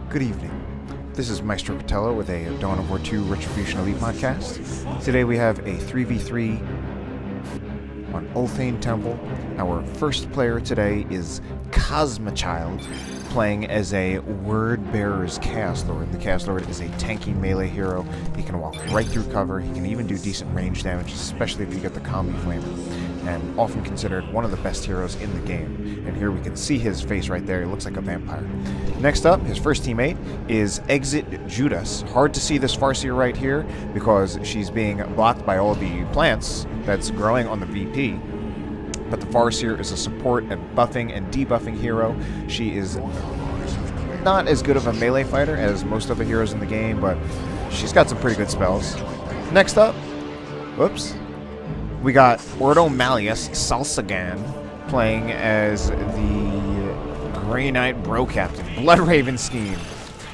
Good evening. This is Maestro Catello with a Dawn of War 2 Retribution Elite podcast. Today we have a 3v3 on Ulthane Temple. Our first player today is Cosmichild, playing as a Word Bearer's Chaos Lord. The Chaos Lord is a tanky melee hero. He can walk right through cover. He can even do decent range damage, especially if you get the combi flamer, and often considered one of the best heroes in the game. And here we can see his face right there. He looks like a vampire. Next up, his first teammate is ExitJudas. Hard to see this Farseer right here because she's being blocked by all the plants that's growing on the VP. But the Farseer is a support and buffing and debuffing hero. She is not as good of a melee fighter as most of the heroes in the game, but she's got some pretty good spells. Next up, we got Ordo Malleus Solsagan playing as the Grey Knight Bro Captain. Blood Raven scheme.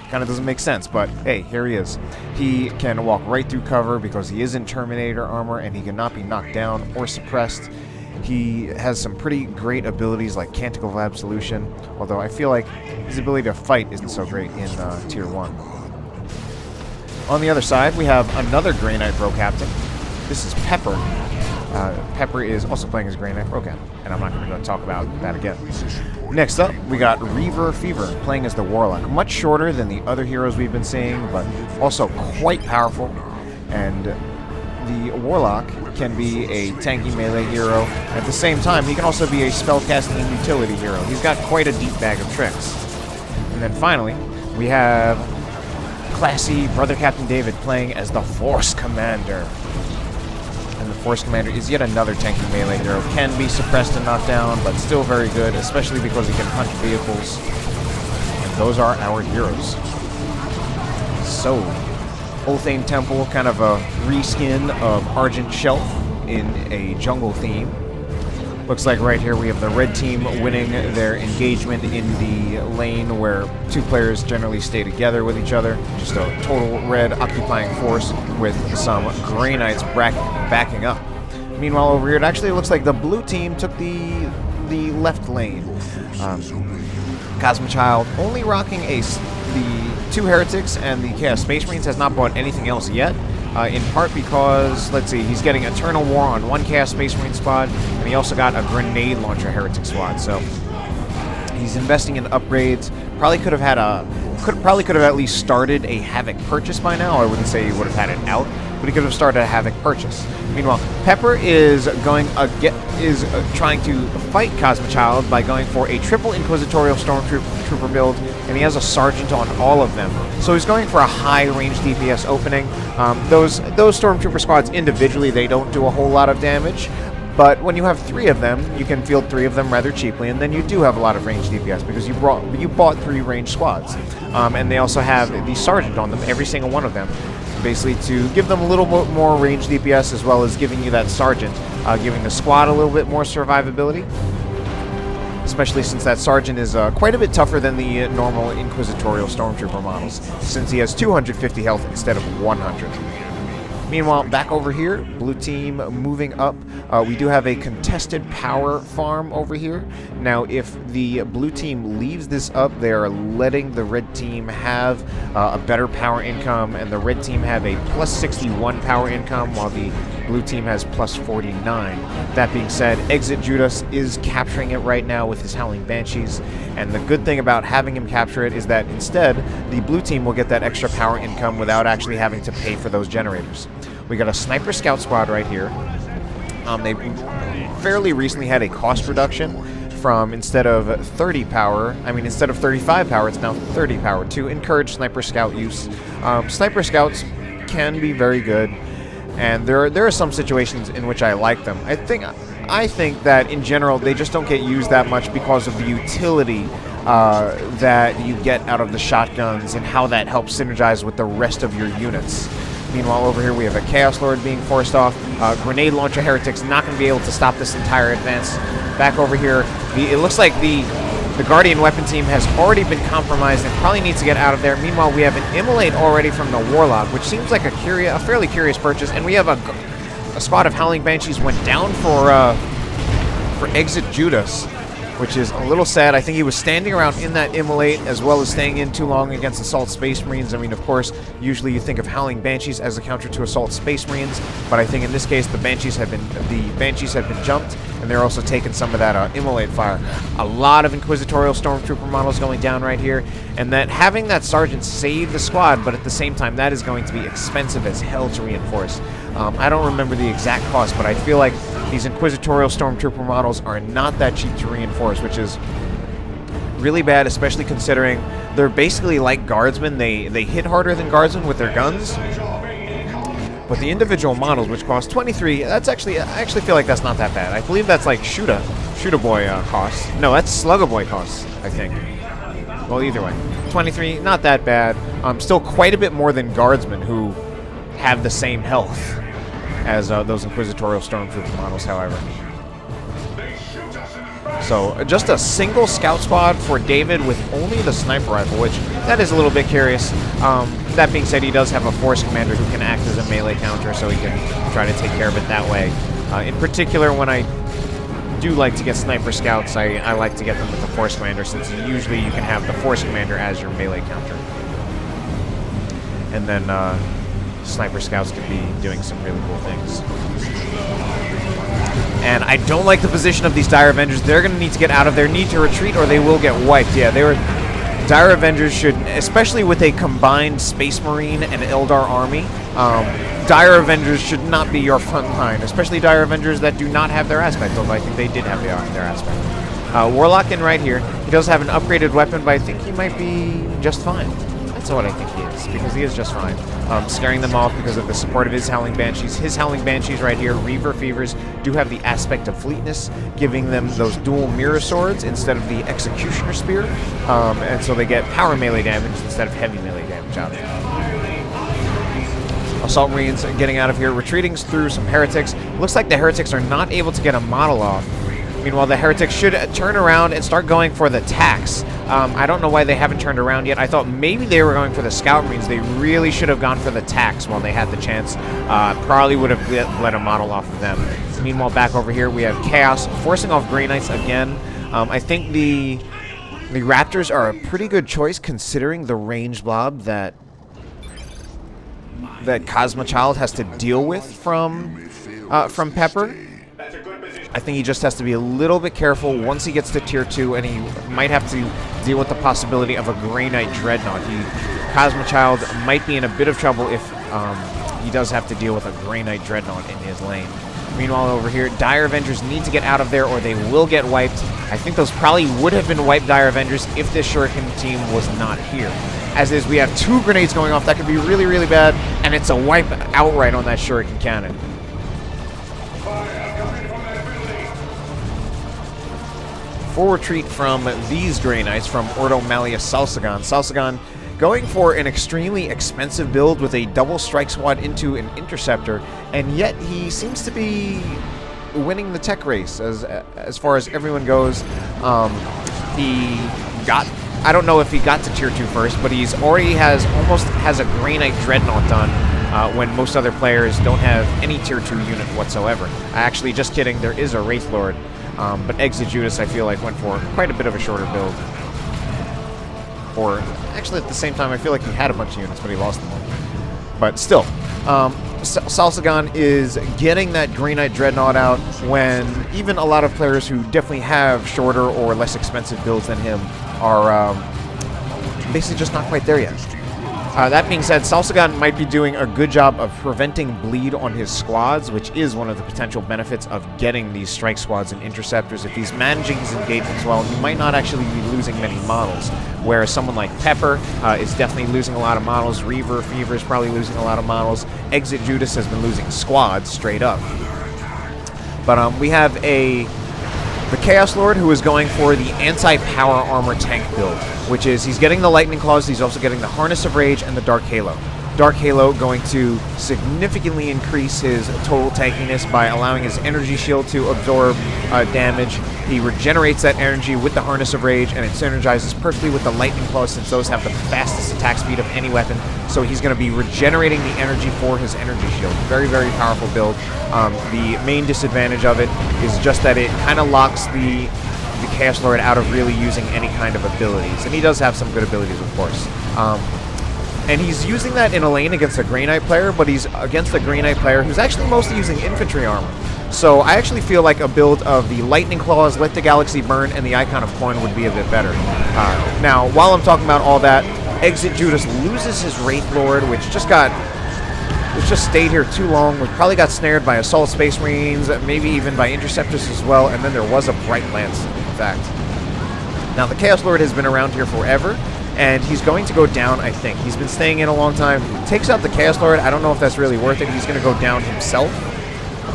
Kind of doesn't make sense, but hey, here he is. He can walk right through cover because he is in Terminator armor and he cannot be knocked down or suppressed. He has some pretty great abilities like Canticle of Absolution, although I feel like his ability to fight isn't so great in Tier 1. On the other side, we have another Grey Knight Bro Captain. This is PePPer. PePPer is also playing as Grey Knight Bro Captain, and I'm not going to talk about that again. Next up, we got ReaverFeaver playing as the Warlock. Much shorter than the other heroes we've been seeing, but also quite powerful. And the Warlock can be a tanky melee hero. At the same time, he can also be a spellcasting and utility hero. He's got quite a deep bag of tricks. And then finally, we have classy Brother Captain David playing as the Force Commander. And the Force Commander is yet another tanky melee hero. Can be suppressed and knocked down, but still very good, especially because he can punch vehicles. And those are our heroes. So, Ulthane Temple, kind of a reskin of Argent Shelf in a jungle theme. Looks like right here we have the red team winning their engagement in the lane where two players generally stay together with each other. Just a total red occupying force with some Grey Knights backing up. Meanwhile over here it actually looks like the blue team took the left lane. Cosmichild only rocking the two Heretics and the Chaos Space Marines, has not bought anything else yet. In part because, let's see, he's getting Eternal War on one Chaos Space Marine squad, and he also got a Grenade Launcher Heretic squad, so he's investing in upgrades. Probably could have at least started a Havoc purchase by now. I wouldn't say he would have had it out, but he could have started a Havoc purchase. Meanwhile, PePPer is trying to fight Cosmichild by going for a triple Inquisitorial Stormtrooper build, and he has a Sergeant on all of them. So he's going for a high range DPS opening. Those Stormtrooper squads individually, they don't do a whole lot of damage. But when you have three of them, you can field three of them rather cheaply, and then you do have a lot of range DPS because you bought three range squads. And they also have the Sergeant on them, every single one of them, basically to give them a little bit more range DPS as well as giving you that Sergeant, giving the squad a little bit more survivability. Especially since that Sergeant is quite a bit tougher than the normal Inquisitorial Stormtrooper models, since he has 250 health instead of 100. Meanwhile, back over here, blue team moving up. We do have a contested power farm over here. Now, if the blue team leaves this up, they are letting the red team have a better power income, and the red team have a plus 61 power income, while the blue team has plus 49. That being said, ExitJudas is capturing it right now with his Howling Banshees, and the good thing about having him capture it is that instead, the blue team will get that extra power income without actually having to pay for those generators. We got a Sniper Scout squad right here. They fairly recently had a cost reduction from instead of 35 power, it's now 30 power to encourage Sniper Scout use. Sniper Scouts can be very good, and there are some situations in which I like them. I think that in general they just don't get used that much because of the utility that you get out of the shotguns and how that helps synergize with the rest of your units. Meanwhile, over here we have a Chaos Lord being forced off. Grenade Launcher Heretic's not going to be able to stop this entire advance. Back over here, it looks like the Guardian weapon team has already been compromised and probably needs to get out of there. Meanwhile, we have an Immolate already from the Warlock, which seems like a fairly curious purchase. And we have a squad of Howling Banshees went down for ExitJudas. which is a little sad. I think he was standing around in that Immolate as well as staying in too long against Assault Space Marines. I mean, of course, usually you think of Howling Banshees as a counter to Assault Space Marines, but I think in this case the Banshees have been jumped, and they're also taking some of that Immolate fire. A lot of Inquisitorial Stormtrooper models going down right here, and that having that Sergeant save the squad, but at the same time that is going to be expensive as hell to reinforce. I don't remember the exact cost, but I feel like these Inquisitorial Stormtrooper models are not that cheap to reinforce, which is really bad, especially considering they're basically like Guardsmen. They hit harder than Guardsmen with their guns, but the individual models, which cost 23, that's actually, I actually feel like that's not that bad. I believe that's like Shoota Boy costs. No, that's Slugga Boy costs, I think. Well, either way, 23, not that bad. Still quite a bit more than Guardsmen, who have the same health as those Inquisitorial Stormtrooper models, however. So, just a single scout squad for David with only the sniper rifle, which, that is a little bit curious. That being said, he does have a Force Commander who can act as a melee counter, so he can try to take care of it that way. In particular, when I do like to get sniper scouts, I like to get them with the Force Commander, since usually you can have the Force Commander as your melee counter. And then, sniper scouts can be doing some really cool things. And I don't like the position of these Dire Avengers. They're going to need to get out of there, need to retreat, or they will get wiped. Yeah, Dire Avengers should, especially with a combined Space Marine and Eldar army, Dire Avengers should not be your front line, especially Dire Avengers that do not have their aspect, although I think they did have their aspect. Warlock in right here. He does have an upgraded weapon, but I think he might be just fine. That's what I think he is, because he is just fine. Scaring them off because of the support of his Howling Banshees. His Howling Banshees right here, ReaverFeavers, do have the aspect of fleetness, giving them those dual mirror swords instead of the Executioner Spear, and so they get power melee damage instead of heavy melee damage out of it. Assault Marines getting out of here, retreating through some Heretics. Looks like the Heretics are not able to get a model off. Meanwhile, the Heretics should turn around and start going for the tax. I don't know why they haven't turned around yet. I thought maybe they were going for the Scout Marines. They really should have gone for the tax while they had the chance. Probably would have let a model off of them. Meanwhile, back over here, we have Chaos forcing off Grey Knights again. I think the Raptors are a pretty good choice considering the range blob that Cosmichild has to deal with from PePPer. I think he just has to be a little bit careful once he gets to Tier 2, and he might have to deal with the possibility of a Grey Knight Dreadnought. Cosmichild might be in a bit of trouble if he does have to deal with a Grey Knight Dreadnought in his lane. Meanwhile, over here, Dire Avengers need to get out of there or they will get wiped. I think those probably would have been wiped Dire Avengers if this Shuriken team was not here. As is, we have 2 grenades going off. That could be really, really bad, and it's a wipe outright on that Shuriken cannon. Full retreat from these Grey Knights from Ordo, Malleus, Solsagan. Solsagan going for an extremely expensive build with a double strike squad into an interceptor, and yet he seems to be winning the tech race as far as everyone goes. I don't know if he got to Tier 2 first, but he's already almost has a Grey Knight Dreadnought done when most other players don't have any Tier 2 unit whatsoever. Actually, just kidding, there is a Wraith Lord. But ExitJudas, I feel like, went for quite a bit of a shorter build. Or, actually, at the same time, I feel like he had a bunch of units, but he lost them all. But still, Solsagan is getting that Grey Knight Dreadnought out when even a lot of players who definitely have shorter or less expensive builds than him are basically just not quite there yet. That being said, Solsagan might be doing a good job of preventing bleed on his squads, which is one of the potential benefits of getting these strike squads and interceptors. If he's managing his engagements well, he might not actually be losing many models, whereas someone like PePPer is definitely losing a lot of models. ReaverFeaver is probably losing a lot of models. ExitJudas has been losing squads straight up. But we have the Chaos Lord, who is going for the anti-power armor tank build, which is he's getting the Lightning Claws, he's also getting the Harness of Rage and the Dark Halo. Dark Halo going to significantly increase his total tankiness by allowing his energy shield to absorb damage. He regenerates that energy with the Harness of Rage, and it synergizes perfectly with the Lightning Claws, since those have the fastest attack speed of any weapon. So he's going to be regenerating the energy for his energy shield. Very, very powerful build. The main disadvantage of it is just that it kind of locks the Chaos Lord out of really using any kind of abilities. And he does have some good abilities, of course. And he's using that in a lane against a Grey Knight player, but he's against a Grey Knight player who's actually mostly using infantry armor. So I actually feel like a build of the Lightning Claws, Let the Galaxy Burn, and the Icon of Coin would be a bit better. Now, while I'm talking about all that, ExitJudas loses his Wraith Lord, which just stayed here too long. We probably got snared by Assault Space Marines, maybe even by Interceptors as well, and then there was a Bright Lance, in fact. Now, the Chaos Lord has been around here forever, and he's going to go down, I think. He's been staying in a long time. He takes out the Chaos Lord. I don't know if that's really worth it. He's going to go down himself.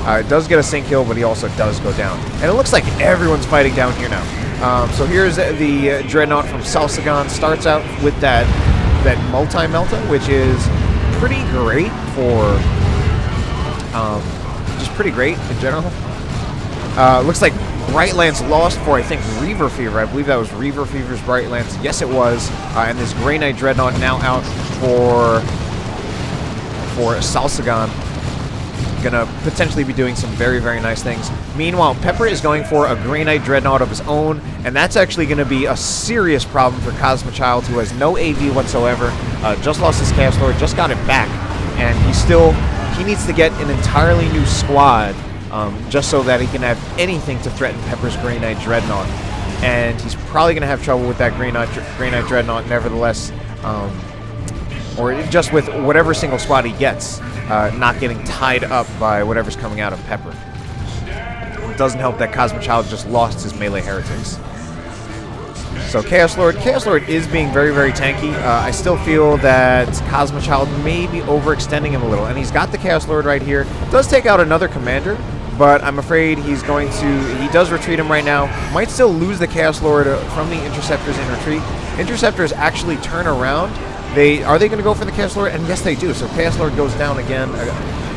It does get a sync kill, but he also does go down. And it looks like everyone's fighting down here now. So here's the Dreadnought from Solsagan. Starts out with that multi-melta, which is pretty great for... just pretty great in general. Looks like Bright Lance lost for, I think, ReaverFeaver. I believe that was ReaverFeaver's Bright Lance. Yes, it was. And this Grey Knight Dreadnought now out for Solsagan. Gonna potentially be doing some very, very nice things. Meanwhile, PePPer is going for a Grey Knight Dreadnought of his own, and that's actually going to be a serious problem for Cosmichild, who has no AV whatsoever. Just lost his Chaos Lord, just got it back, and he needs to get an entirely new squad just so that he can have anything to threaten PePPer's Grey Knight Dreadnought. And he's probably going to have trouble with that Grey Knight Dreadnought nevertheless, or just with whatever single squad he gets, not getting tied up by whatever's coming out of PePPer. It doesn't help that Cosmichild just lost his melee heretics. So Chaos Lord is being very, very tanky. I still feel that Cosmichild may be overextending him a little, and he's got the Chaos Lord right here. Does take out another commander, but I'm afraid he does retreat him right now. Might still lose the Chaos Lord from the Interceptors in retreat. Interceptors actually turn around. Are they going to go for the Chaos Lord? And yes, they do. So Chaos Lord goes down again.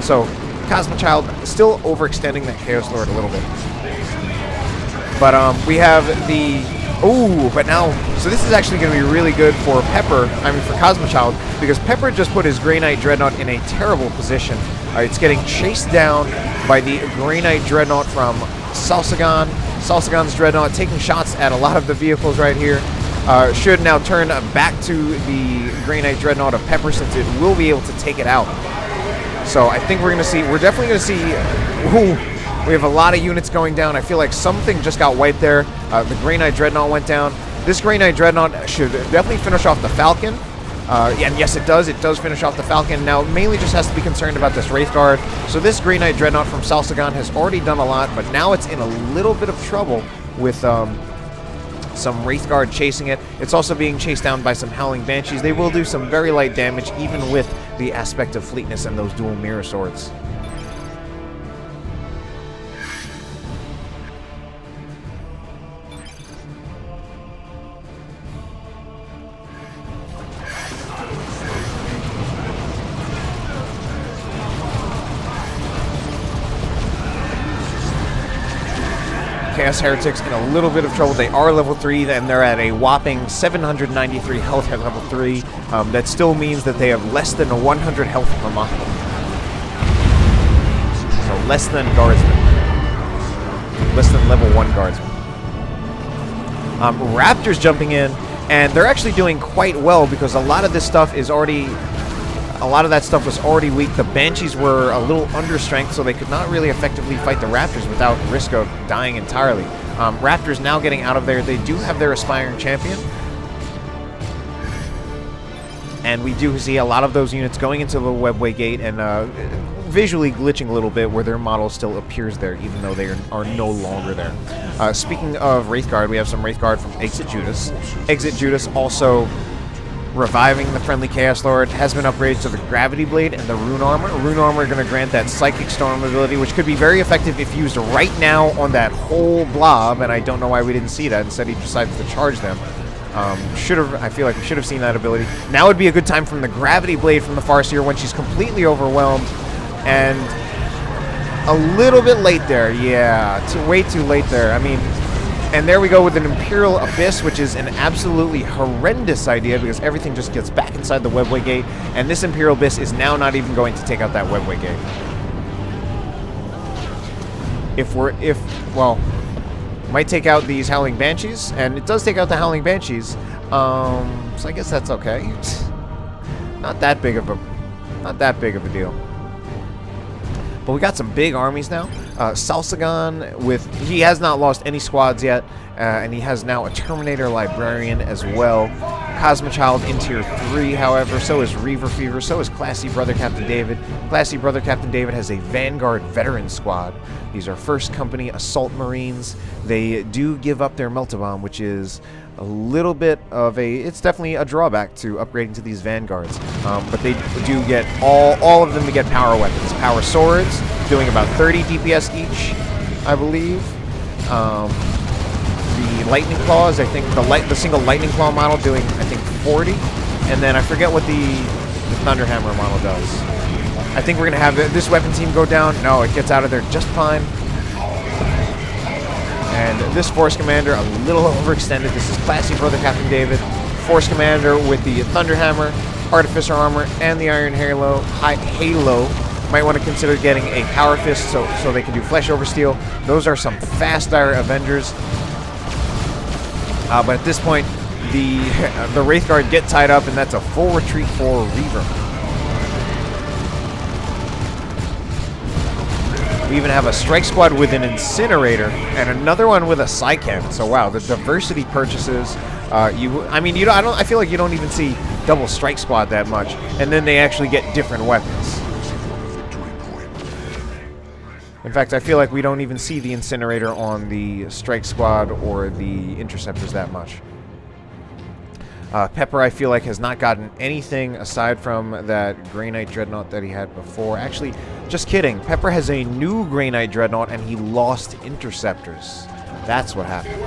So Cosmichild still overextending that Chaos Lord a little bit. But we have the... Ooh, but now... So this is actually going to be really good for PePPer, for Cosmichild, because PePPer just put his Grey Knight Dreadnought in a terrible position. It's getting chased down by the Grey Knight Dreadnought from Solsagan. Solsagan's Dreadnought taking shots at a lot of the vehicles right here. Should now turn back to the Grey Knight Dreadnought of PePPer, since it will be able to take it out. So I think we're definitely going to see... Ooh, we have a lot of units going down. I feel like something just got wiped there. The Grey Knight Dreadnought went down. This Grey Knight Dreadnought should definitely finish off the Falcon. And yes, it does. It does finish off the Falcon. Now, it mainly just has to be concerned about this Wraith Guard. So this Grey Knight Dreadnought from Solsagan has already done a lot, but now it's in a little bit of trouble with some Wraith Guard chasing it. It's also being chased down by some Howling Banshees. They will do some very light damage, even with the aspect of fleetness and those dual mirror swords. Chaos Heretics in a little bit of trouble. They are level 3, and they're at a whopping 793 health at level 3. That still means that they have less than 100 health per model. So less than Guardsmen. Less than level 1 Guardsmen. Raptors jumping in, and they're actually doing quite well because a lot of this stuff is already... A lot of that stuff was already weak. The Banshees were a little under strength, so they could not really effectively fight the Raptors without risk of dying entirely. Raptors now getting out of there. They do have their Aspiring Champion. And we do see a lot of those units going into the Webway Gate and visually glitching a little bit where their model still appears there, even though they are no longer there. Speaking of Wraith Guard, we have some Wraith Guard from ExitJudas. ExitJudas also... reviving the friendly Chaos Lord, has been upgraded to the Gravity Blade and the Rune Armor. Rune Armor are going to grant that Psychic Storm ability, which could be very effective if used right now on that whole blob, and I don't know why we didn't see that. Instead, he decided to charge them. I feel like we should have seen that ability. Now would be a good time from the Gravity Blade from the Farseer when she's completely overwhelmed, and a little bit late there. Yeah, way too late there. I mean... And there we go with an Imperial Abyss, which is an absolutely horrendous idea because everything just gets back inside the Webway Gate, and this Imperial Abyss is now not even going to take out that Webway Gate. Might take out these Howling Banshees, and it does take out the Howling Banshees. So I guess that's okay. Not that big of a deal. But we got some big armies now. Solsagan, he has not lost any squads yet, and he has now a Terminator Librarian as well. Cosmichild in tier 3, however, so is ReaverFeaver, so is Classy Brother Captain David. Classy Brother Captain David has a Vanguard Veteran Squad. These are First Company Assault Marines. They do give up their Melta-Bomb, which is a little bit of it's definitely a drawback to upgrading to these Vanguards. But they do get, all of them to get power weapons. Power swords, doing about 30 DPS each, I believe. The Lightning Claws, I think the single Lightning Claw model doing, I think, 40. And then I forget what the Thunder Hammer model does. I think we're going to have this weapon team go down. No, it gets out of there just fine. And this Force Commander, a little overextended. This is Classy Brother Captain David. Force Commander with the Thunder Hammer, Artificer Armor, and the Iron Halo. Might want to consider getting a Power Fist so they can do Flesh over Steel. Those are some fast dire Avengers. But at this point, the Wraith Guard get tied up, and that's a full retreat for Reaver. We even have a Strike Squad with an Incinerator, and another one with a Psy-Cannon. So wow, the diversity purchases. I feel like you don't even see double Strike Squad that much, and then they actually get different weapons. In fact, I feel like we don't even see the Incinerator on the Strike Squad or the Interceptors that much. PePPer, I feel like, has not gotten anything aside from that Grey Knight Dreadnought that he had before. Actually, just kidding. PePPer has a new Grey Knight Dreadnought, and he lost Interceptors. That's what happened.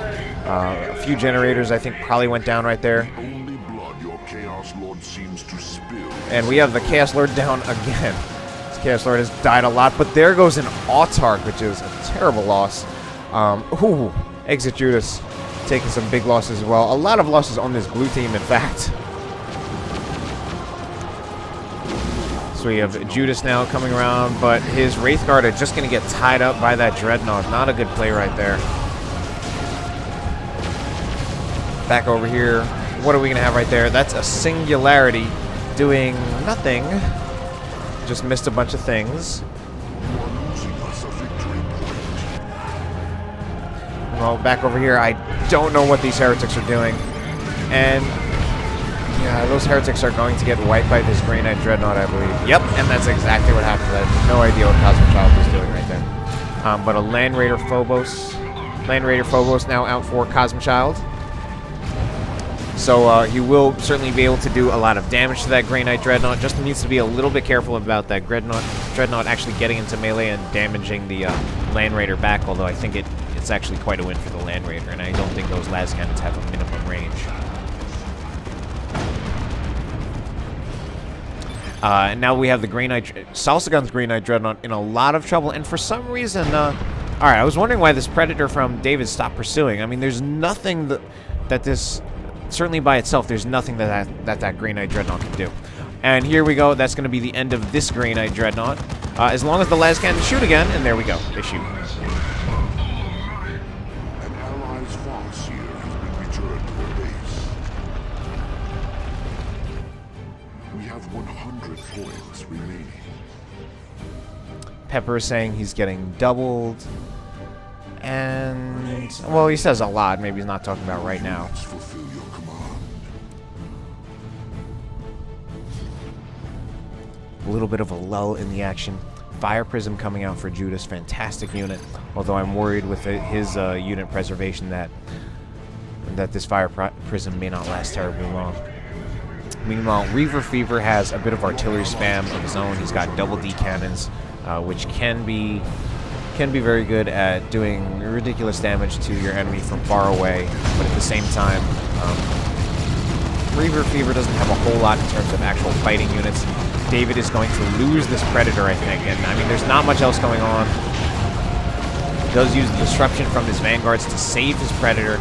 A few generators, I think, probably went down right there. Only blood your Chaos Lord seems to spill. And we have the Chaos Lord down again. Chaos Lord has died a lot, but there goes an Autarch, which is a terrible loss. ExitJudas taking some big losses as well. A lot of losses on this blue team, in fact. So we have Judas now coming around, but his Wraith Guard are just going to get tied up by that Dreadnought. Not a good play right there. Back over here. What are we going to have right there? That's a Singularity doing nothing. Just missed a bunch of things. Well, back over here, I don't know what these heretics are doing. And yeah, those heretics are going to get wiped by this Grey Knight Dreadnought, I believe. Yep, and that's exactly what happened. I have no idea what Cosmichild was doing right there. But a Land Raider Phobos. Land Raider Phobos now out for Cosmichild. So he will certainly be able to do a lot of damage to that Grey Knight Dreadnought. Just needs to be a little bit careful about that Dreadnought actually getting into melee and damaging the Land Raider back, although I think it's actually quite a win for the Land Raider, and I don't think those las cannons have a minimum range. And now we have the Solsagan's Grey Knight Dreadnought in a lot of trouble, and for some reason, alright, I was wondering why this Predator from David stopped pursuing. I mean, there's nothing that this... Certainly by itself, there's nothing that Grey Knight Dreadnought can do. And here we go. That's going to be the end of this Grey Knight Dreadnought. As long as the las cannons shoot again, and there we go. They shoot. An ally's Farseer has been returned to their base. We have 100 points remaining. PePPer is saying he's getting doubled. And, well, he says a lot. Maybe he's not talking about right now. A little bit of a lull in the action. Fire Prism coming out for Judas. Fantastic unit. Although I'm worried with his unit preservation that this Fire Prism may not last terribly long. Meanwhile, ReaverFeaver has a bit of artillery spam of his own. He's got double D cannons, which can be very good at doing ridiculous damage to your enemy from far away. But at the same time, ReaverFeaver doesn't have a whole lot in terms of actual fighting units. David is going to lose this Predator, I think, and I mean, there's not much else going on. He does use the disruption from his Vanguards to save his Predator.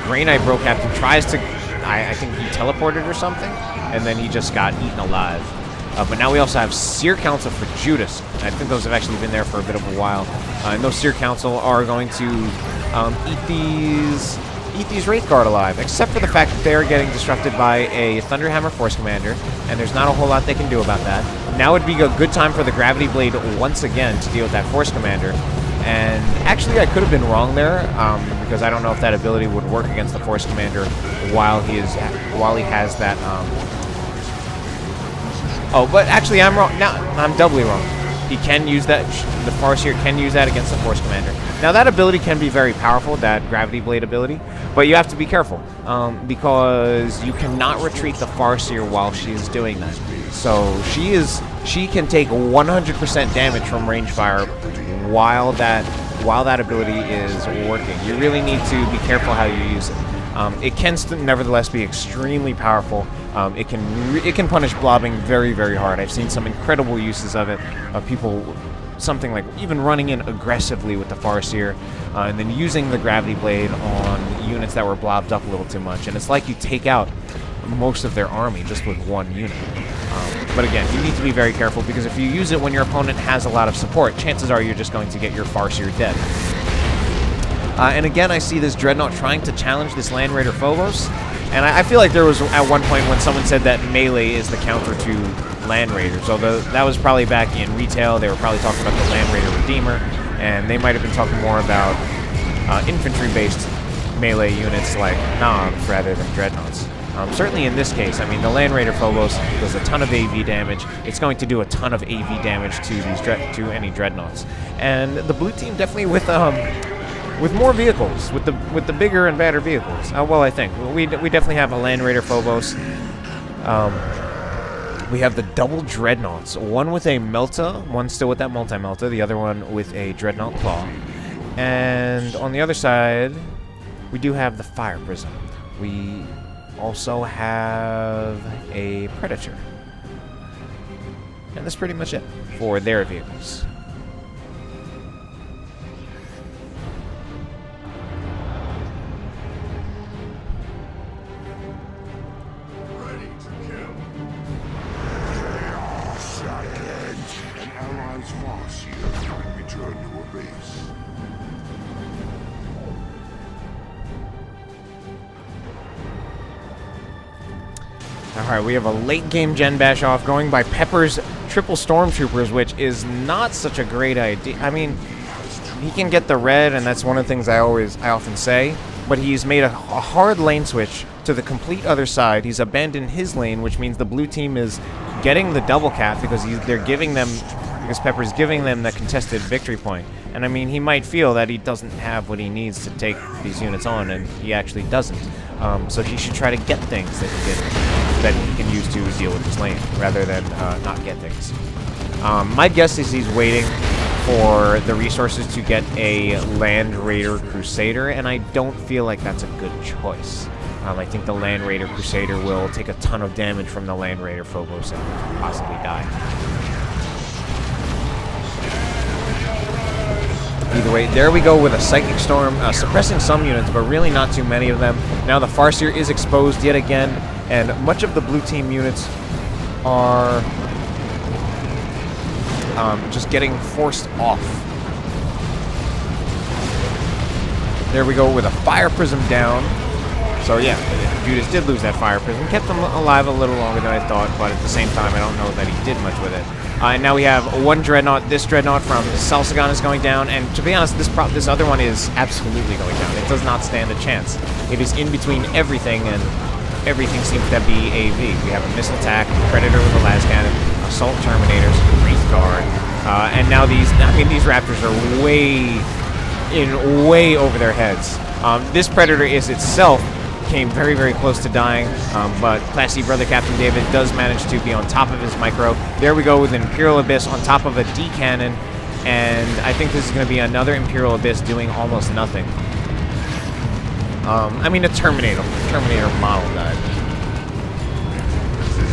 Grey Knight Bro Captain tries to, I think he teleported or something, and then he just got eaten alive. But now we also have Seer Council for Judas. I think those have actually been there for a bit of a while. And those Seer Council are going to eat these Wraith Guard alive, except for the fact that they are getting disrupted by a Thunderhammer Force Commander, and there's not a whole lot they can do about that. Now would be a good time for the Gravity Blade once again to deal with that Force Commander. And actually, I could have been wrong there, because I don't know if that ability would work against the Force Commander while he has that. Oh, but actually, I'm wrong. Now I'm doubly wrong. He can use that. The Farseer can use that against the Force Commander. Now that ability can be very powerful, that Gravity Blade ability, but you have to be careful because you cannot retreat the Farseer while she is doing that. So she can take 100% damage from range fire while that ability is working. You really need to be careful how you use it. It can nevertheless be extremely powerful. It can punish blobbing very, very hard. I've seen some incredible uses of it, of people, something like even running in aggressively with the Farseer, and then using the Gravity Blade on units that were blobbed up a little too much. And it's like you take out most of their army just with one unit. But again, you need to be very careful, because if you use it when your opponent has a lot of support, chances are you're just going to get your Farseer dead. And again, I see this Dreadnought trying to challenge this Land Raider Phobos. And I feel like there was at one point when someone said that melee is the counter to Land Raiders. Although that was probably back in retail. They were probably talking about the Land Raider Redeemer. And they might have been talking more about infantry-based melee units like Knobs rather than Dreadnoughts. Certainly in this case, I mean, the Land Raider Phobos does a ton of AV damage. It's going to do a ton of AV damage to these any Dreadnoughts. And the blue team definitely with more vehicles, with the bigger and badder vehicles. Well, I think we definitely have a Land Raider Phobos. We have the double Dreadnoughts, one with a Melta, one still with that multi-Melta, the other one with a Dreadnought Claw. And on the other side, we do have the Fire Prism. We also have a Predator. And that's pretty much it for their vehicles. Alright, we have a late game Gen Bash off going by PePPer's triple Stormtroopers, which is not such a great idea. I mean, he can get the red, and that's one of the things I often say, but he's made a hard lane switch to the complete other side. He's abandoned his lane, which means the blue team is getting the double cap because PePPer's giving them the contested victory point. And I mean, he might feel that he doesn't have what he needs to take these units on, and he actually doesn't. So he should try to get things that he can use to deal with his lane, rather than not get things. My guess is he's waiting for the resources to get a Land Raider Crusader, and I don't feel like that's a good choice. I think the Land Raider Crusader will take a ton of damage from the Land Raider Phobos and possibly die. Either way, there we go with a Psychic Storm, suppressing some units, but really not too many of them. Now the Farseer is exposed yet again, and much of the blue team units are just getting forced off. There we go with a Fire Prism down. So yeah, Judas did lose that Fire Prism. Kept him alive a little longer than I thought, but at the same time, I don't know that he did much with it. And now we have one Dreadnought. This Dreadnought from Solsagan is going down, and to be honest, this other one is absolutely going down. It does not stand a chance. It is in between everything, and everything seems to be AV. We have a Missile Attack, Predator with a Las Cannon, Assault Terminators, Wraith Guard, and now these Raptors are way over their heads. This Predator is itself came very, very close to dying, but classy brother Captain David does manage to be on top of his micro. There we go with an Imperial Abyss on top of a D cannon, and I think this is going to be another Imperial Abyss doing almost nothing. I mean, a Terminator model died.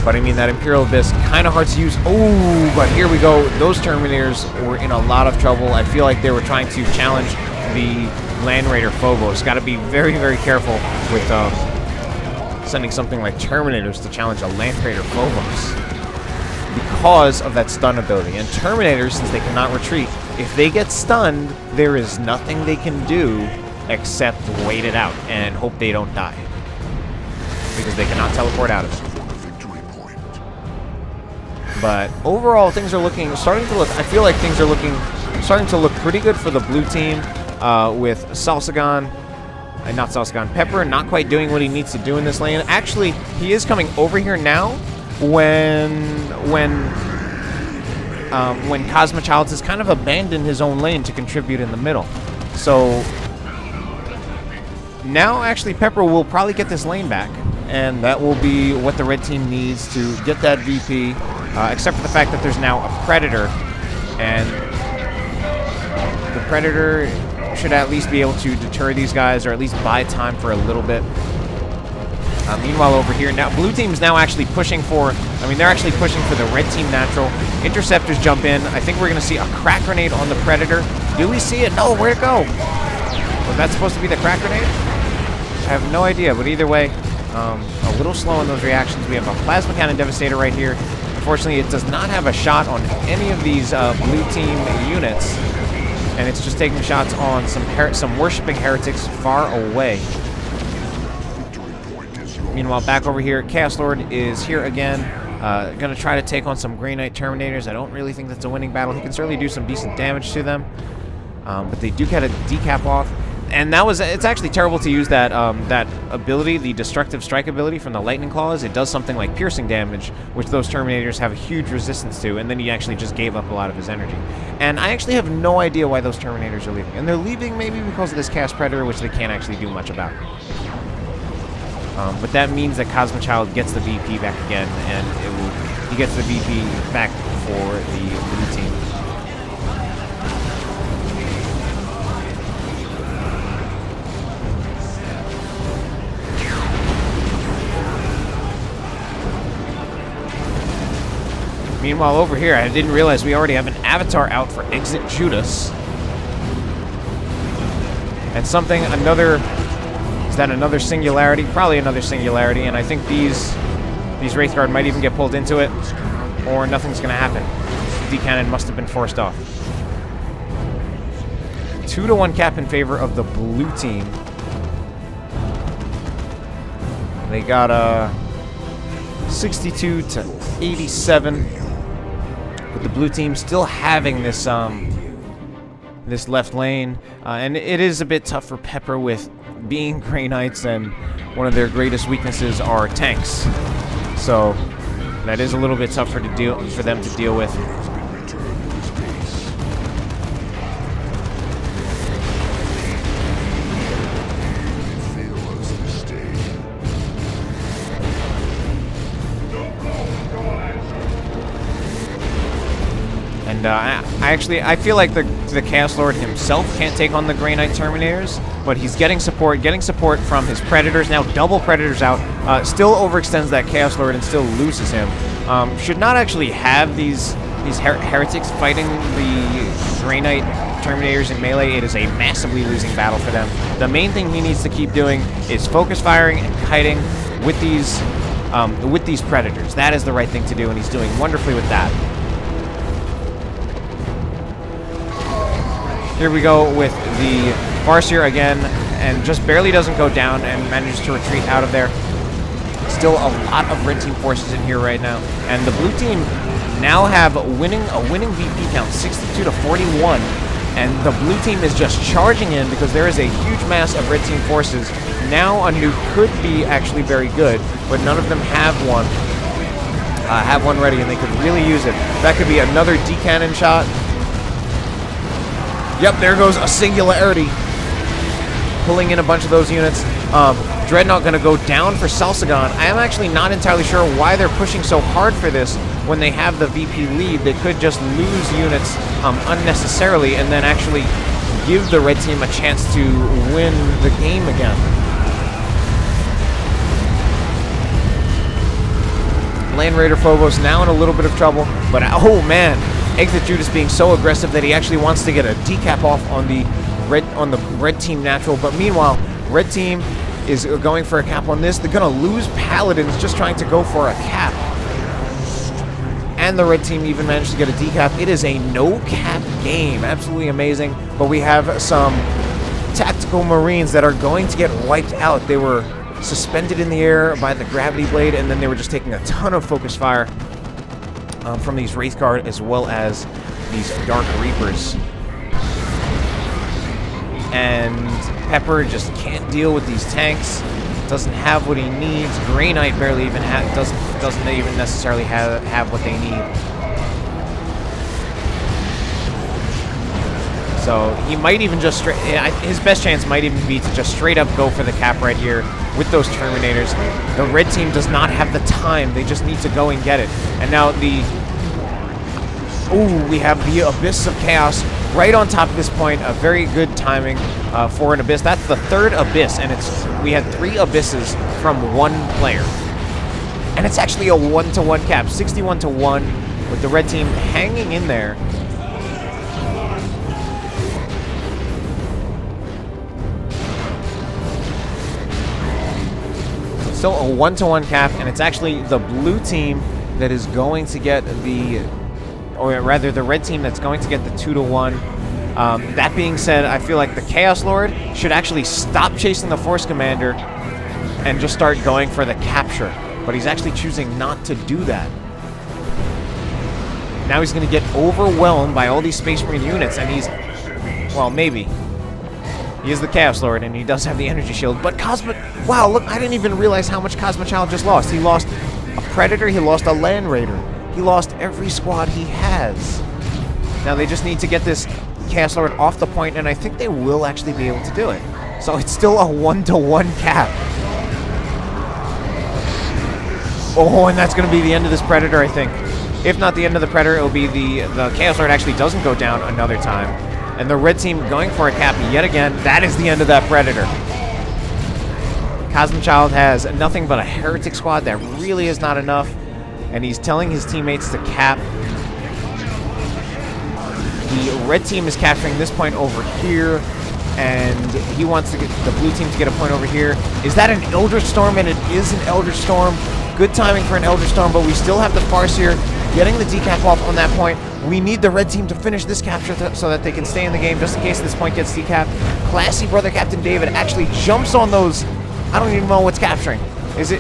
But I mean, that Imperial Abyss, kind of hard to use. Oh, but here we go. Those Terminators were in a lot of trouble. I feel like they were trying to challenge the Land Raider Phobos. Got to be very, very careful with sending something like Terminators to challenge a Land Raider Phobos. because of that stun ability. And Terminators, since they cannot retreat, if they get stunned, there is nothing they can do except wait it out and hope they don't die, because they cannot teleport out of it. But overall, things are starting to look. I feel like things are starting to look pretty good for the blue team, with Solsagan, not Solsagan, PePPer not quite doing what he needs to do in this lane. Actually, he is coming over here now when Cosmichild has kind of abandoned his own lane to contribute in the middle. So now, actually, PePPer will probably get this lane back, and that will be what the red team needs to get that VP, except for the fact that there's now a Predator, and the Predator should at least be able to deter these guys, or at least buy time for a little bit. Meanwhile, over here, now blue team's now actually pushing for, they're actually pushing for the red team natural. Interceptors jump in. I think we're going to see a crack grenade on the Predator. Do we see it? No, where'd it go? Was that supposed to be the crack grenade? I have no idea, but either way, a little slow in those reactions. We have a Plasma Cannon Devastator right here. Unfortunately, it does not have a shot on any of these blue team units, and it's just taking shots on some worshipping heretics far away. Meanwhile, back over here, Chaos Lord is here again, going to try to take on some Grey Knight Terminators. I don't really think that's a winning battle. He can certainly do some decent damage to them, but they do get a decap off. And it's actually terrible to use that that ability, the Destructive Strike ability from the Lightning Claws. It does something like piercing damage, which those Terminators have a huge resistance to, and then he actually just gave up a lot of his energy. And I actually have no idea why those Terminators are leaving. And they're leaving maybe because of this Chaos Predator, which they can't actually do much about. But that means that Cosmichild gets the VP back again, and he gets the VP back for the blue team. Meanwhile, over here, I didn't realize we already have an avatar out for ExitJudas. And is that another singularity? Probably another singularity, and I think these Wraithguard might even get pulled into it, or nothing's going to happen. D-Cannon must have been forced off. 2-to-1 cap in favor of the blue team. They got a 62 to 87. With the blue team still having this this left lane, and it is a bit tough for PePPer with being Grey Knights, and one of their greatest weaknesses are tanks. So that is a little bit tougher for them to deal with. And I feel like the Chaos Lord himself can't take on the Grey Knight Terminators, but he's getting support from his Predators. Now double Predators out, still overextends that Chaos Lord and still loses him. Should not actually have these heretics fighting the Grey Knight Terminators in melee. It is a massively losing battle for them. The main thing he needs to keep doing is focus firing and kiting with these Predators. That is the right thing to do, and he's doing wonderfully with that. Here we go with the Farseer again, and just barely doesn't go down and manages to retreat out of there. Still a lot of red team forces in here right now, and the blue team now have a winning VP count, 62 to 41, and the blue team is just charging in because there is a huge mass of red team forces. Now a nuke could be actually very good, but none of them have one ready, and they could really use it. That could be another D-Cannon shot. Yep, there goes a singularity, pulling in a bunch of those units. Dreadnought going to go down for Solsagan. I am actually not entirely sure why they're pushing so hard for this when they have the VP lead. They could just lose units unnecessarily and then actually give the red team a chance to win the game again. Land Raider Phobos now in a little bit of trouble, but oh man, ExitJudas being so aggressive that he actually wants to get a decap off on the red team natural. But meanwhile, red team is going for a cap on this. They're gonna lose Paladins just trying to go for a cap. and the red team even managed to get a decap. It is a no-cap game. Absolutely amazing. But we have some tactical Marines that are going to get wiped out. They were suspended in the air by the gravity blade, and then they were just taking a ton of focus fire from these Wraith Guard as well as these Dark Reapers. And PePPer just can't deal with these tanks. Doesn't have what he needs. Grey Knight barely even doesn't even necessarily have what they need. So he might even just his best chance might even be to just straight up go for the cap right here with those Terminators. The red team does not have the time. They just need to go and get it. And now we have the Abyss of Chaos right on top of this point. A very good timing for an Abyss. That's the third Abyss, and we had 3 Abysses from 1 player. And it's actually a 1-to-1 cap, 61-to-1, with the red team hanging in there. Still a 1-to-1 cap, and it's actually the blue team that is going to get or rather the red team that's going to get the 2-to-1. That being said, I feel like the Chaos Lord should actually stop chasing the Force Commander and just start going for the capture. But he's actually choosing not to do that. Now he's going to get overwhelmed by all these Space Marine units, and he's... well, maybe. He is the Chaos Lord, and he does have the energy shield, but wow, look, I didn't even realize how much Cosmichild just lost. He lost a Predator, he lost a Land Raider. He lost every squad he has. Now they just need to get this Chaos Lord off the point, and I think they will actually be able to do it. So it's still a 1-to-1 cap. Oh, and that's going to be the end of this Predator, I think. If not the end of the Predator, it'll be the Chaos Lord actually doesn't go down another time. And the red team going for a cap yet again. That is the end of that Predator. Cosmichild has nothing but a Heretic squad. That really is not enough. And he's telling his teammates to cap. The red team is capturing this point over here, and he wants to get the blue team to get a point over here. Is that an Eldritch Storm? And it is an Eldritch Storm. Good timing for an Eldritch Storm, but we still have the Farseer getting the decap off on that point. We need the red team to finish this capture so that they can stay in the game just in case this point gets decapped. Classy Brother Captain David actually jumps on those. I don't even know what's capturing.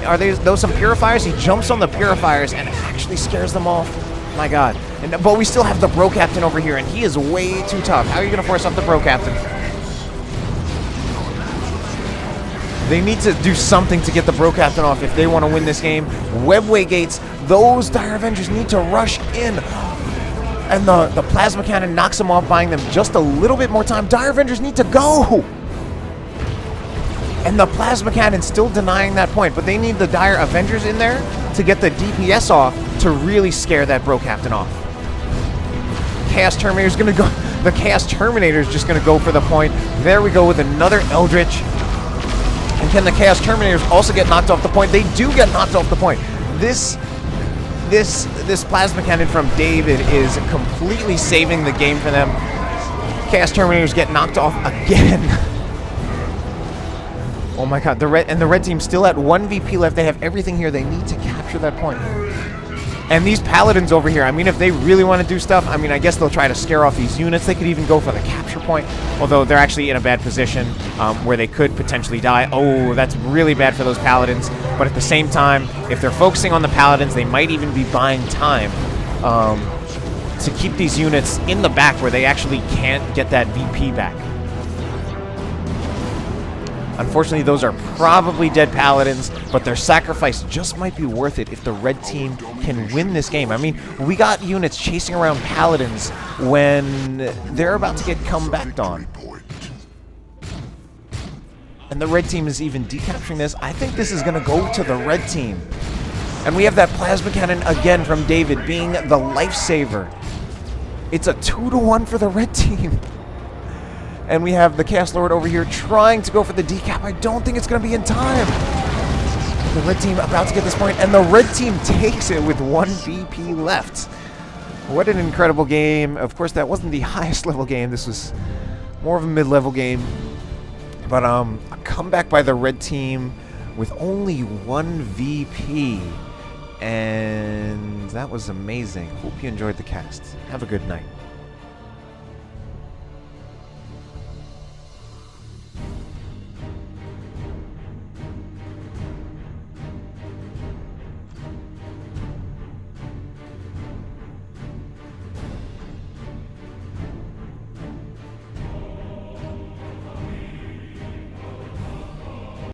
Are those some Purifiers? He jumps on the Purifiers and actually scares them off. My God. But we still have the Bro Captain over here, and he is way too tough. How are you going to force up the Bro Captain? They need to do something to get the Bro Captain off if they want to win this game. Webway Gates, those Dire Avengers need to rush in. And the Plasma Cannon knocks them off, buying them just a little bit more time. Dire Avengers need to go! And the Plasma Cannon still denying that point, but they need the Dire Avengers in there to get the DPS off to really scare that Bro Captain off. Chaos Terminator's gonna go. The Chaos Terminator's just gonna go for the point. There we go with another Eldritch. And can the Chaos Terminators also get knocked off the point? They do get knocked off the point. This Plasma Cannon from David is completely saving the game for them. Chaos Terminators get knocked off again. Oh my God, the red team still at 1 VP left. They have everything here. They need to capture that point. And these Paladins over here, I mean, if they really want to do stuff, I mean, I guess they'll try to scare off these units. They could even go for the capture point, although they're actually in a bad position where they could potentially die. Oh, that's really bad for those Paladins. But at the same time, if they're focusing on the Paladins, they might even be buying time to keep these units in the back where they actually can't get that VP back. Unfortunately, those are probably dead Paladins, but their sacrifice just might be worth it if the red team can win this game. I mean, we got units chasing around Paladins when they're about to get comebacked on. And the red team is even decapturing this. I think this is going to go to the red team. And we have that Plasma Cannon again from David being the lifesaver. It's a 2-to-1 for the red team. And we have the Chaos Lord over here trying to go for the decap. I don't think it's going to be in time. The red team about to get this point, and the red team takes it with 1 VP left. What an incredible game. Of course, that wasn't the highest level game. This was more of a mid-level game. But a comeback by the red team with only 1 VP. And that was amazing. Hope you enjoyed the cast. Have a good night.